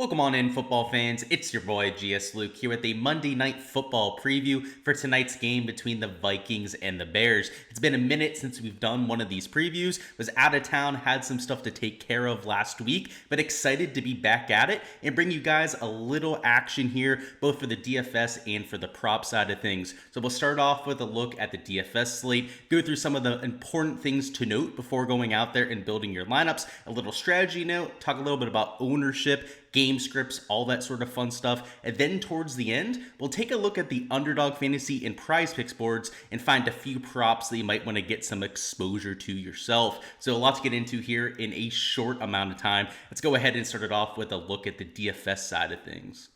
Welcome on in, football fans. It's your boy Gsluke here with a Monday Night Football preview for tonight's game between the Vikings and the Bears. It's been a minute since we've done one of these previews. Was out of town, had some stuff to take care of last week, but excited to be back at it and bring you guys a little action here, both for the DFS and for the prop side of things. So we'll start off with a look at the DFS slate, go through some of the important things to note before going out there and building your lineups, a little strategy note, talk a little bit about ownership, game scripts, all that sort of fun stuff. And then towards the end, we'll take a look at the Underdog Fantasy and Prize Picks boards and find a few props that you might want to get some exposure to yourself. So a lot to get into here in a short amount of time. Let's go ahead and start it off with a look at the DFS side of things.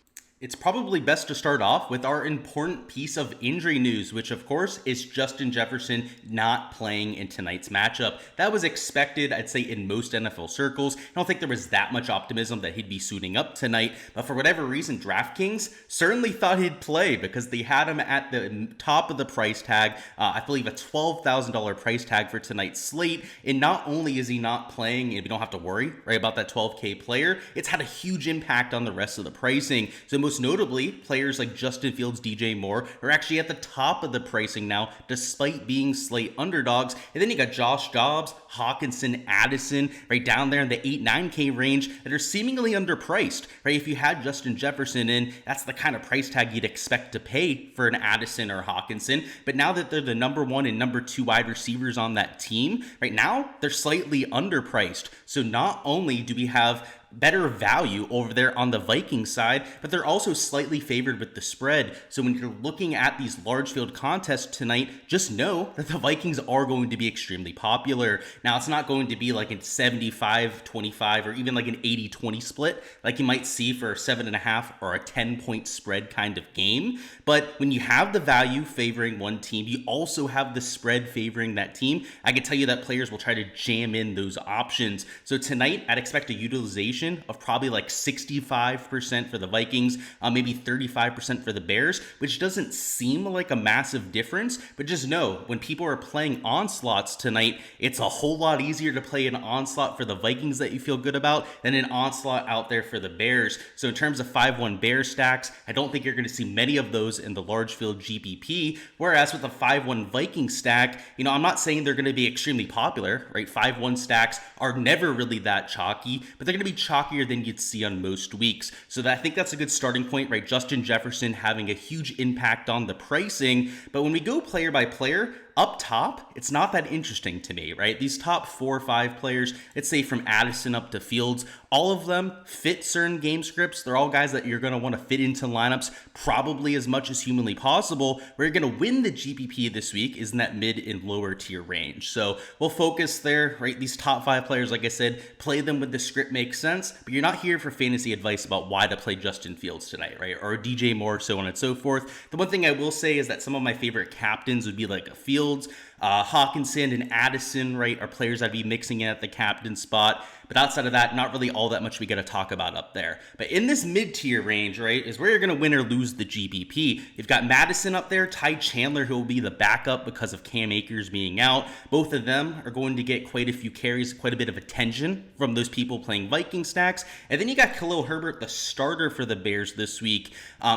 It's probably best to start off with our important piece of injury news, which of course is Justin Jefferson not playing in tonight's matchup. That was expected, I'd say, in most NFL circles. I don't think there was that much optimism that he'd be suiting up tonight, but for whatever reason, Draftkings certainly thought he'd play because they had him at the top of the price tag. I believe a $12,000 price tag for tonight's slate. And not only is he not playing, and we don't have to worry right about that 12K player, it's had a huge impact on the rest of the pricing. So most notably, players like Justin Fields, DJ Moore are actually at the top of the pricing now, despite being slate underdogs. And then you got Josh Dobbs, Hawkinson, Addison, right down there in the 8-9K range that are seemingly underpriced, right? If you had Justin Jefferson in, that's the kind of price tag you'd expect to pay for an Addison or Hawkinson. But now that they're the number one and number two wide receivers on that team, right now they're slightly underpriced. So not only do we have better value over there on the Vikings side, but they're also slightly favored with the spread. So when you're looking at these large field contests tonight, just know that the Vikings are going to be extremely popular. Now, it's not going to be like a 75-25 or even like an 80-20 split like you might see for a 7.5 or a 10-point spread kind of game. But when you have the value favoring one team, you also have the spread favoring that team. I can tell you that players will try to jam in those options. So tonight, I'd expect a utilization of probably like 65% for the Vikings, maybe 35% for the Bears, which doesn't seem like a massive difference, but just know when people are playing onslaughts tonight, it's a whole lot easier to play an onslaught for the Vikings that you feel good about than an onslaught out there for the Bears. So in terms of 5-1 Bears stacks, I don't think you're going to see many of those in the large field GPP, whereas with a 5-1 Viking stack, I'm not saying they're going to be extremely popular, right? 5-1 stacks are never really that chalky, but they're going to be chalkier than you'd see on most weeks. So I think that's a good starting point, right? Justin Jefferson having a huge impact on the pricing. But when we go player by player, up top, it's not that interesting to me, right? These top 4 or 5 players, let's say from Addison up to Fields, all of them fit certain game scripts. They're all guys that you're going to want to fit into lineups probably as much as humanly possible. Where you're going to win the GPP this week is in that mid and lower tier range. So we'll focus there, right? These top 5 players, like I said, play them when the script makes sense, but you're not here for fantasy advice about why to play Justin Fields tonight, right? Or DJ Moore, so on and so forth. The one thing I will say is that some of my favorite captains would be like a Fields, Hawkinson and Addison, right, are players I'd be mixing in at the captain spot. But outside of that, not really all that much we got to talk about up there. But in this mid-tier range, right, is where you're going to win or lose the GPP. You've got Madison up there, Ty Chandler, who will be the backup because of Cam Akers being out. Both of them are going to get quite a few carries, quite a bit of attention from those people playing Viking stacks. And then you got Khalil Herbert, the starter for the Bears this week,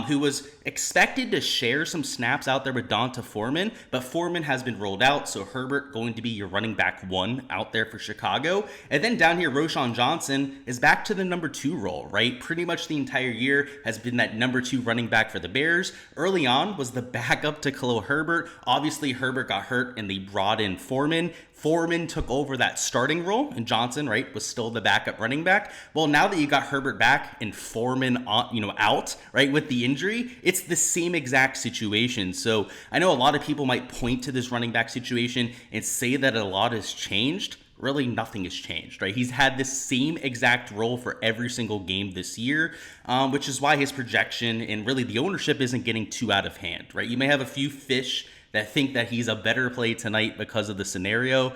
who was expected to share some snaps out there with Donta Foreman, but Foreman has been rolled out, so Herbert going to be your running back 1 out there for Chicago. And then down here, Roschon Johnson is back to the number 2 role, right? Pretty much the entire year has been that number 2 running back for the Bears. Early on was the backup to Khalil Herbert. Obviously, Herbert got hurt and they brought in Foreman. Foreman took over that starting role, and Johnson, right, was still the backup running back. Well, now that you got Herbert back and Foreman, out, right, with the injury, it's the same exact situation. So I know a lot of people might point to this running back situation and say that a lot has changed. Really, nothing has changed, right? He's had the same exact role for every single game this year, which is why his projection and really the ownership isn't getting too out of hand, right? You may have a few fish that think that he's a better play tonight because of the scenario.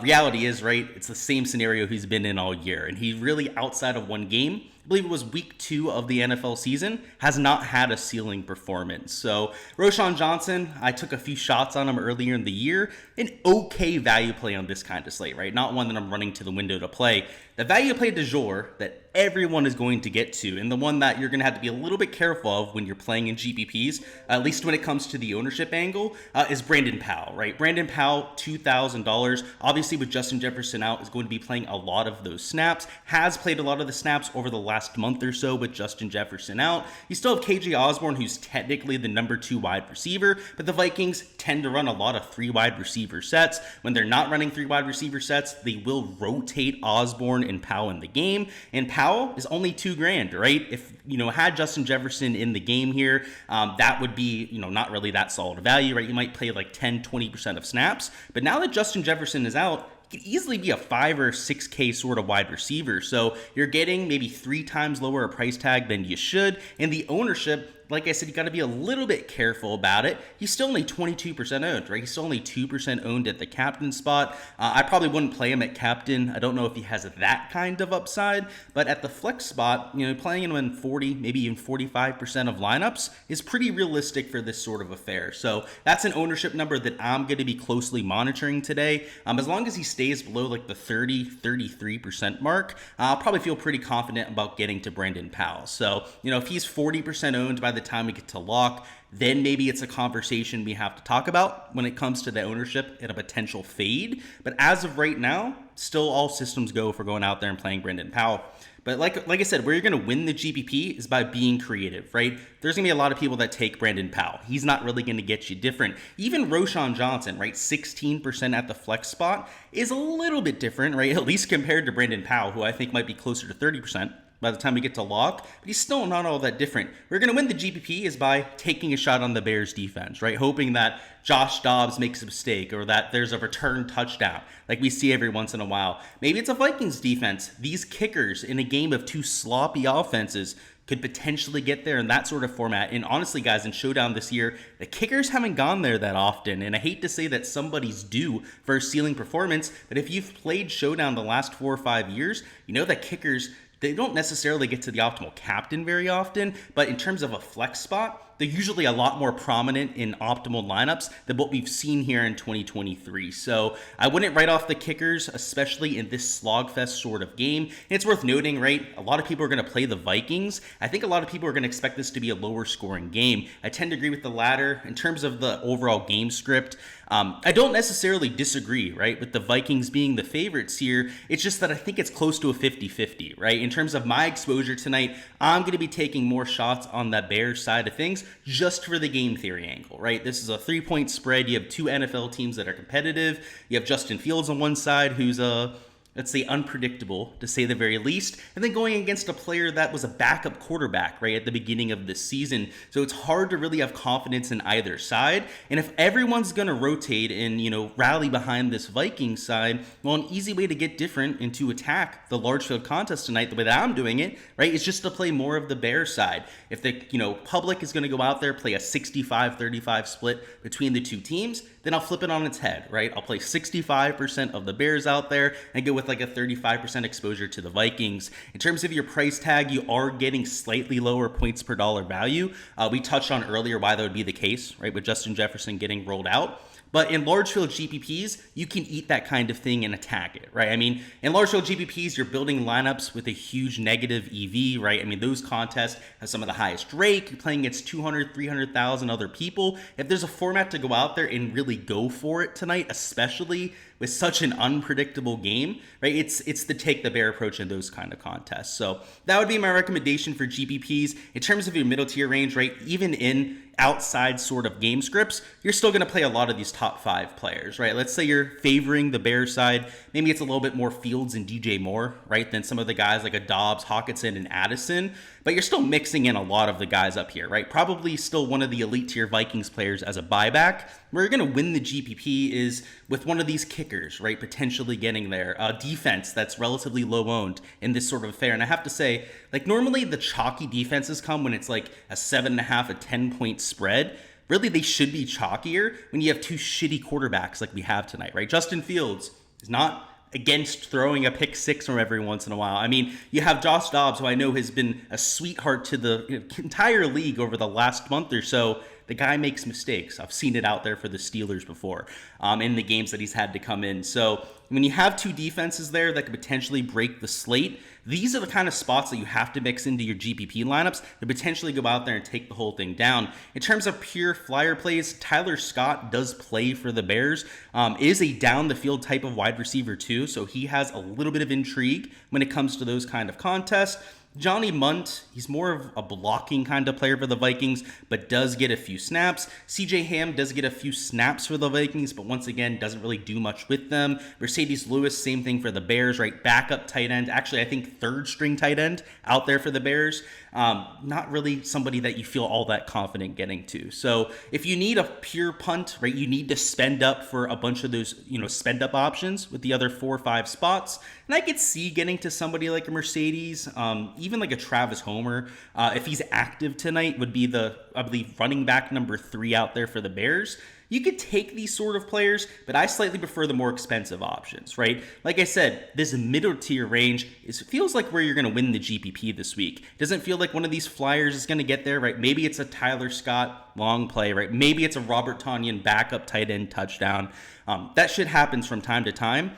Reality is, right, it's the same scenario he's been in all year. And he really, outside of one game, I believe it was week 2 of the NFL season, has not had a ceiling performance. So Roschon Johnson, I took a few shots on him earlier in the year. An okay value play on this kind of slate, right? Not one that I'm running to the window to play. The value play du jour that everyone is going to get to, and the one that you're going to have to be a little bit careful of when you're playing in GPPs, at least when it comes to the ownership angle, is Brandon Powell, right? Brandon Powell, $2,000. Obviously, with Justin Jefferson out, is going to be playing a lot of those snaps, has played a lot of the snaps over the last month or so with Justin Jefferson out. You still have KJ Osborne, who's technically the number 2 wide receiver, but the Vikings tend to run a lot of 3 wide receiver sets. When they're not running 3 wide receiver sets, they will rotate Osborne and Powell in the game, and Powell is only $2,000, right? If had Justin Jefferson in the game here, that would be not really that solid value, right? You might play like 10-20% of snaps, but now that Justin Jefferson is out, could easily be a 5 or 6K sort of wide receiver. So you're getting maybe 3 times lower a price tag than you should, and the ownership, like I said, you got to be a little bit careful about it. He's still only 22% owned, right? He's still only 2% owned at the captain spot. I probably wouldn't play him at captain. I don't know if he has that kind of upside, but at the flex spot, playing him in 40, maybe even 45% of lineups is pretty realistic for this sort of affair. So that's an ownership number that I'm going to be closely monitoring today. As long as he stays below like the 33% mark, I'll probably feel pretty confident about getting to Brandon Powell. So, if he's 40% owned by the time we get to lock, then maybe it's a conversation we have to talk about when it comes to the ownership and a potential fade. But as of right now, still all systems go for going out there and playing Brandon Powell. But like I said, where you're going to win the GPP is by being creative, right? There's going to be a lot of people that take Brandon Powell. He's not really going to get you different. Even Roschon Johnson, right? 16% at the flex spot is a little bit different, right? At least compared to Brandon Powell, who I think might be closer to 30% by the time we get to lock, but he's still not all that different. We're going to win the GPP is by taking a shot on the Bears defense, right? Hoping that Josh Dobbs makes a mistake or that there's a return touchdown like we see every once in a while. Maybe it's a Vikings defense. These kickers in a game of 2 sloppy offenses could potentially get there in that sort of format. And honestly, guys, in Showdown this year, the kickers haven't gone there that often. And I hate to say that somebody's due for a ceiling performance, but if you've played Showdown the last 4 or 5 years, you know that kickers, they don't necessarily get to the optimal captain very often, but in terms of a flex spot, they're usually a lot more prominent in optimal lineups than what we've seen here in 2023. So I wouldn't write off the kickers, especially in this slogfest sort of game. And it's worth noting, right? A lot of people are going to play the Vikings. I think a lot of people are going to expect this to be a lower scoring game. I tend to agree with the latter. In terms of the overall game script, I don't necessarily disagree, right, with the Vikings being the favorites here. It's just that I think it's close to a 50-50, right? In terms of my exposure tonight, I'm going to be taking more shots on the Bears side of things just for the game theory angle, right? This is a 3-point spread. You have 2 NFL teams that are competitive. You have Justin Fields on one side, who's let's say unpredictable to say the very least, and then going against a player that was a backup quarterback right at the beginning of this season. So it's hard to really have confidence in either side. And if everyone's going to rotate and rally behind this Vikings side, well, an easy way to get different and to attack the large field contest tonight, the way that I'm doing it, right, is just to play more of the Bears side. If the public is going to go out there, play a 65-35 split between the 2 teams, then I'll flip it on its head, right? I'll play 65% of the Bears out there and go with like a 35% exposure to the Vikings. In terms of your price tag, you are getting slightly lower points per dollar value. We touched on earlier why that would be the case, right? With Justin Jefferson getting rolled out. But in large field GPPs, you can eat that kind of thing and attack it, right? I mean, in large field GPPs, you're building lineups with a huge negative EV, right? I mean, those contests have some of the highest rake. You're playing against 200, 300,000 other people. If there's a format to go out there and really go for it tonight, especially with such an unpredictable game, right? It's the take the bear approach in those kind of contests. So that would be my recommendation for GPPs. In terms of your middle tier range, right? Even in outside sort of game scripts, you're still going to play a lot of these top 5 players, right? Let's say you're favoring the Bears side. Maybe it's a little bit more Fields and DJ Moore, right, than some of the guys like a Dobbs, Hawkinson, and Addison. But you're still mixing in a lot of the guys up here, right? Probably still one of the elite tier Vikings players as a buyback. Where you're going to win the GPP is with one of these kickers, right? Potentially getting there. A defense that's relatively low owned in this sort of affair. And I have to say, like normally the chalky defenses come when it's like a 7.5, a 10-point spread. Really, they should be chalkier when you have 2 shitty quarterbacks like we have tonight, right? Justin Fields is not against throwing a pick six from every once in a while. I mean, you have Josh Dobbs, who I know has been a sweetheart to the entire league over the last month or so. The guy makes mistakes. I've seen it out there for the Steelers before in the games that he's had to come in. So when you have two defenses there that could potentially break the slate, these are the kind of spots that you have to mix into your GPP lineups to potentially go out there and take the whole thing down. In terms of pure flyer plays, Tyler Scott does play for the Bears, is a down the field type of wide receiver too, so he has a little bit of intrigue when it comes to those kind of contests. Johnny Munt, he's more of a blocking kind of player for the Vikings, but does get a few snaps. CJ Ham does get a few snaps for the Vikings, but once again, doesn't really do much with them. Mercedes Lewis, same thing for the Bears, right? Backup tight end. Actually, I think third string tight end out there for the Bears. Not really somebody that you feel all that confident getting to. So if you need a pure punt, right, you need to spend up for a bunch of those, spend up options with the other 4 or 5 spots. And I could see getting to somebody like a Mercedes, even like a Travis Homer, if he's active tonight, would be I believe, running back number 3 out there for the Bears. You could take these sort of players, but I slightly prefer the more expensive options, right? Like I said, this middle tier range feels like where you're going to win the GPP this week. It doesn't feel like one of these flyers is going to get there, right? Maybe it's a Tyler Scott long play, right? Maybe it's a Robert Tonyan backup tight end touchdown. That shit happens from time to time.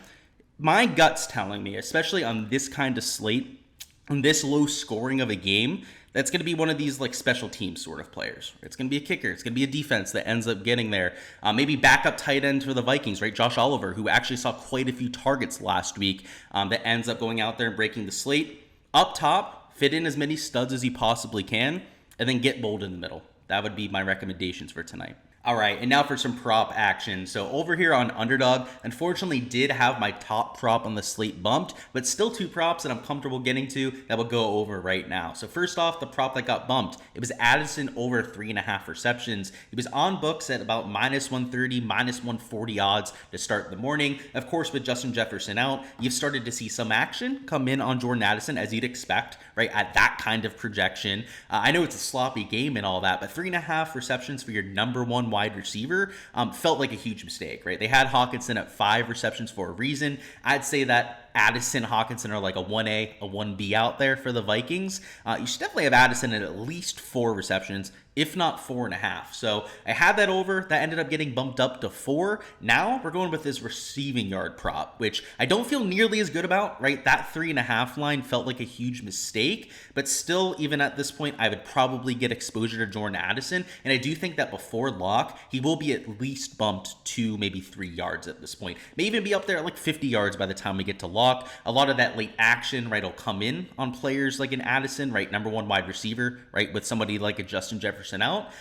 My gut's telling me, especially on this kind of slate, on this low scoring of a game, that's going to be one of these like special team sort of players. It's going to be a kicker. It's going to be a defense that ends up getting there. Maybe backup tight end for the Vikings, right? Josh Oliver, who actually saw quite a few targets last week, that ends up going out there and breaking the slate. Up top, fit in as many studs as you possibly can, and then get bold in the middle. That would be my recommendations for tonight. All right, and now for some prop action. So over here on Underdog, unfortunately did have my top prop on the slate bumped, but still 2 props that I'm comfortable getting to that will go over right now. So first off, the prop that got bumped, it was Addison over 3.5 receptions. He was on books at about -130, -140 odds to start the morning. Of course, with Justin Jefferson out, you've started to see some action come in on Jordan Addison, as you'd expect, right, at that kind of projection. I know it's a sloppy game and all that, but 3.5 receptions for your number 1 wide receiver felt like a huge mistake, right? They had Hawkinson at 5 receptions for a reason. I'd say that Addison, Hawkinson are like a 1A, a 1B out there for the Vikings. You should definitely have Addison at least 4 receptions, if not 4.5. So I had that over. That ended up getting bumped up to 4. Now we're going with this receiving yard prop, which I don't feel nearly as good about, right? That 3.5 line felt like a huge mistake, but still, even at this point, I would probably get exposure to Jordan Addison. And I do think that before lock, he will be at least bumped 2, maybe 3 yards at this point. May even be up there at like 50 yards by the time we get to lock. A lot of that late action, right, will come in on players like an Addison, right, number 1 wide receiver, right, with somebody like a Justin Jefferson out.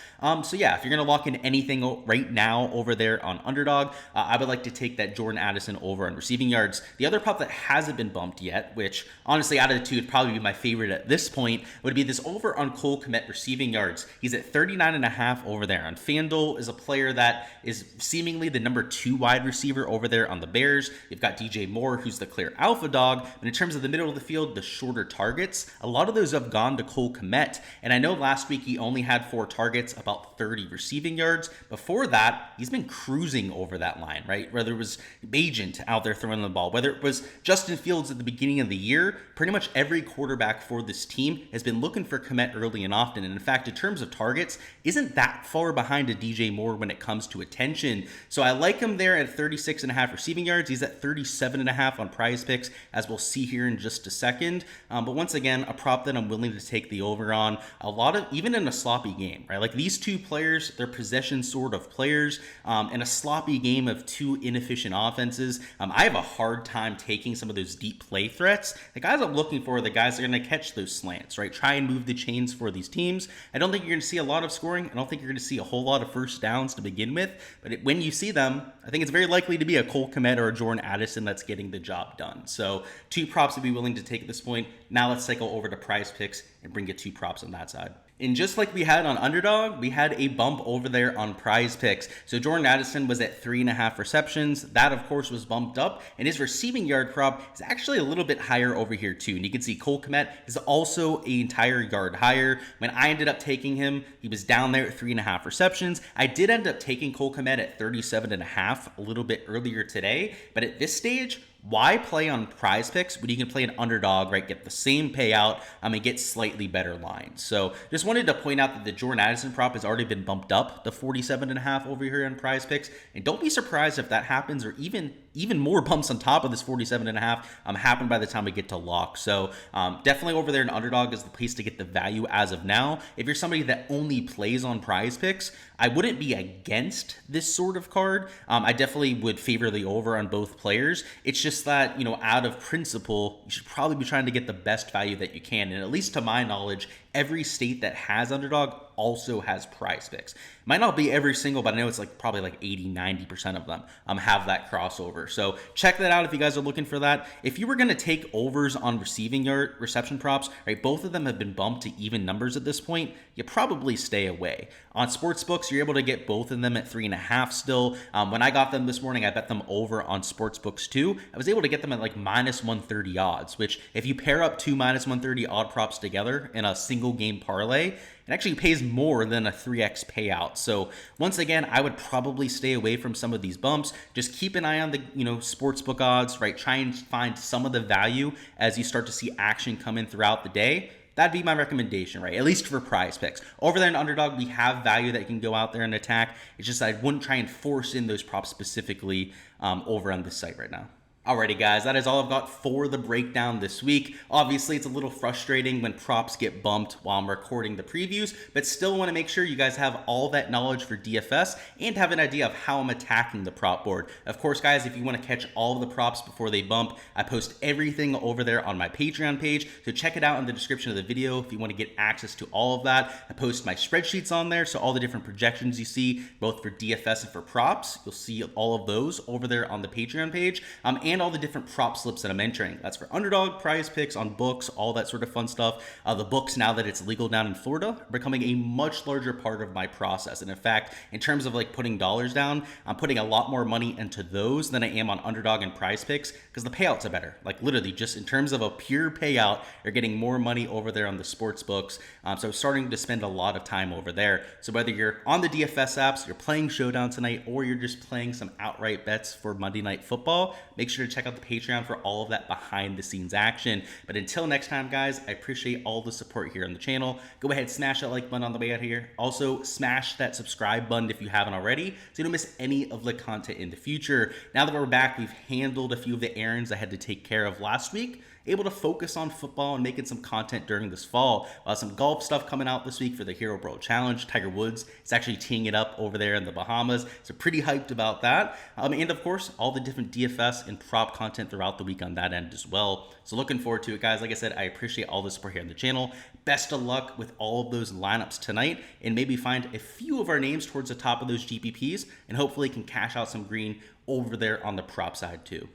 So yeah, if you're going to lock in anything right now over there on Underdog, I would like to take that Jordan Addison over on receiving yards. The other prop that hasn't been bumped yet, which honestly out of the two would probably be my favorite at this point, would be this over on Cole Kmet receiving yards. He's at 39.5 over there on FanDuel. Is a player that is seemingly the number 2 wide receiver over there on the Bears. You've got DJ Moore, who's the clear alpha dog, but in terms of the middle of the field, the shorter targets, a lot of those have gone to Cole Kmet. And I know last week he only had 4 targets, about 30 receiving yards. Before that, he's been cruising over that line, right? Whether it was Agent out there throwing the ball, whether it was Justin Fields at the beginning of the year, pretty much every quarterback for this team has been looking for Kmet early and often. And in fact, in terms of targets, isn't that far behind a DJ Moore when it comes to attention. So I like him there at 36.5 receiving yards. He's at 37.5 on Prize Picks, as we'll see here in just a second. But once again, a prop that I'm willing to take the over on. A lot of, even in a sloppy game, right? Like these 2 players, they're possession sort of players. In a sloppy game of 2 inefficient offenses, I have a hard time taking some of those deep play threats. The guys I'm looking for are the guys that are going to catch those slants, right? Try and move the chains for these teams. I don't think you're going to see a lot of scoring. I don't think you're going to see a whole lot of first downs to begin with. But when you see them, I think it's very likely to be a Cole Kmet or a Jordan Addison that's getting the job done. So 2 props to be willing to take at this point. Now let's cycle over to Prize Picks and bring you 2 props on that side. And just like we had on Underdog, we had a bump over there on Prize Picks. So Jordan Addison was at 3.5 receptions. That, of course, was bumped up. And his receiving yard prop is actually a little bit higher over here, too. And you can see Cole Kmet is also an entire yard higher. When I ended up taking him, he was down there at 3.5 receptions. I did end up taking Cole Kmet at 37.5 a little bit earlier today. But at this stage, why play on Prize Picks when you can play an underdog, right? Get the same payout and get slightly better lines. So just wanted to point out that the Jordan Addison prop has already been bumped up to 47.5 over here on Prize Picks. And don't be surprised if that happens, or even more bumps on top of this 47.5 happen by the time we get to lock. So definitely over there in underdog is the place to get the value as of now. If you're somebody that only plays on Prize Picks, I wouldn't be against this sort of card. I definitely would favor the over on both players. It's just that, out of principle, you should probably be trying to get the best value that you can. And at least to my knowledge, every state that has underdog also has Prize Picks. Might not be every single, but I know it's probably 80-90% of them have that crossover. So check that out if you guys are looking for that. If you were going to take overs on receiving yard reception props, right, both of them have been bumped to even numbers at this point. You probably stay away. On sportsbooks, you're able to get both of them at 3.5 still. When I got them this morning, I bet them over on sportsbooks too. I was able to get them at minus 130 odds, which if you pair up two minus 130 odd props together in a single game parlay, it actually pays more than a 3x payout. So once again, I would probably stay away from some of these bumps. Just keep an eye on the sportsbook odds, right? Try and find some of the value as you start to see action come in throughout the day. That'd be my recommendation, right? At least for Prize Picks. Over there in Underdog, we have value that can go out there and attack. It's just I wouldn't try and force in those props specifically over on this site right now. Alrighty guys, that is all I've got for the breakdown this week. Obviously, it's a little frustrating when props get bumped while I'm recording the previews, but still want to make sure you guys have all that knowledge for DFS and have an idea of how I'm attacking the prop board. Of course, guys, if you want to catch all of the props before they bump, I post everything over there on my Patreon page, so check it out in the description of the video if you want to get access to all of that. I post my spreadsheets on there, so all the different projections you see, both for DFS and for props, you'll see all of those over there on the Patreon page. And all the different prop slips that I'm entering. That's for Underdog, Prize Picks, on books, all that sort of fun stuff. The books, now that it's legal down in Florida, are becoming a much larger part of my process. And in fact, in terms of putting dollars down, I'm putting a lot more money into those than I am on Underdog and Prize Picks because the payouts are better. Literally, just in terms of a pure payout, you're getting more money over there on the sports books. So I'm starting to spend a lot of time over there. So whether you're on the DFS apps, you're playing Showdown tonight, or you're just playing some outright bets for Monday Night Football, make sure to check out the Patreon for all of that behind the scenes action. But until next time, guys, I appreciate all the support here on the channel. Go ahead, smash that like button on the way out here. Also, smash that subscribe button if you haven't already, so you don't miss any of the content in the future. Now that we're back, we've handled a few of the errands I had to take care of last week. Able to focus on football and making some content during this fall. Some golf stuff coming out this week for the Hero Bro Challenge. Tiger Woods is actually teeing it up over there in the Bahamas, so pretty hyped about that. And of course, all the different DFS and prop content throughout the week on that end as well. So looking forward to it, guys. Like I said, I appreciate all the support here on the channel. Best of luck with all of those lineups tonight, and maybe find a few of our names towards the top of those GPPs, and hopefully can cash out some green over there on the prop side too.